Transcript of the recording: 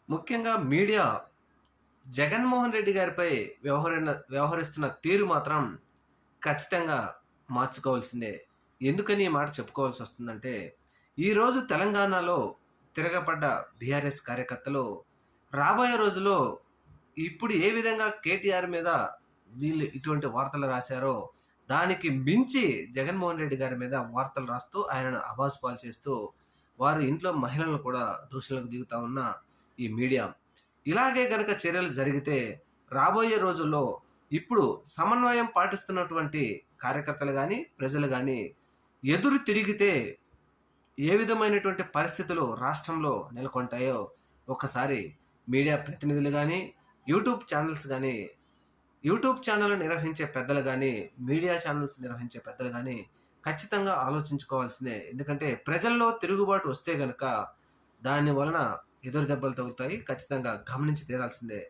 ముఖ్యంగా మీడియా జగన్మోహన్ రెడ్డి గారిపై వ్యవహరిస్తున్న తీరు మాత్రం ఖచ్చితంగా మార్చుకోవాల్సిందే. ఎందుకని ఈ మాట చెప్పుకోవాల్సి వస్తుందంటే, ఈరోజు తెలంగాణలో తిరగబడ్డ బీఆర్ఎస్ కార్యకర్తలు రాబోయే రోజుల్లో ఇప్పుడు ఏ విధంగా కేటీఆర్ మీద వీళ్ళు ఇటువంటి వార్తలు రాశారో, దానికి మించి జగన్మోహన్ రెడ్డి గారి మీద వార్తలు రాస్తూ ఆయనను అబాస్పాలు చేస్తూ వారి ఇంట్లో మహిళలను కూడా దూషణలకు దిగుతా ఉన్న ఈ మీడియా ఇలాగే గనక చర్యలు జరిగితే రాబోయే రోజుల్లో ఇప్పుడు సమన్వయం పాటిస్తున్నటువంటి కార్యకర్తలు కానీ ప్రజలు కానీ ఎదురు తిరిగితే ఏ విధమైనటువంటి పరిస్థితులు రాష్ట్రంలో నెలకొంటాయో ఒకసారి మీడియా ప్రతినిధులు కానీ యూట్యూబ్ ఛానల్స్ కానీ యూట్యూబ్ ఛానల్ నిర్వహించే పెద్దలు కానీ మీడియా ఛానల్స్ నిర్వహించే పెద్దలు కానీ ఖచ్చితంగా ఆలోచించుకోవాల్సిందే. ఎందుకంటే ప్రజల్లో తిరుగుబాటు వస్తే గనక దాని వలన ఎదురు దెబ్బలు తగులుతాయి. ఖచ్చితంగా గమనించి తీరాల్సిందే.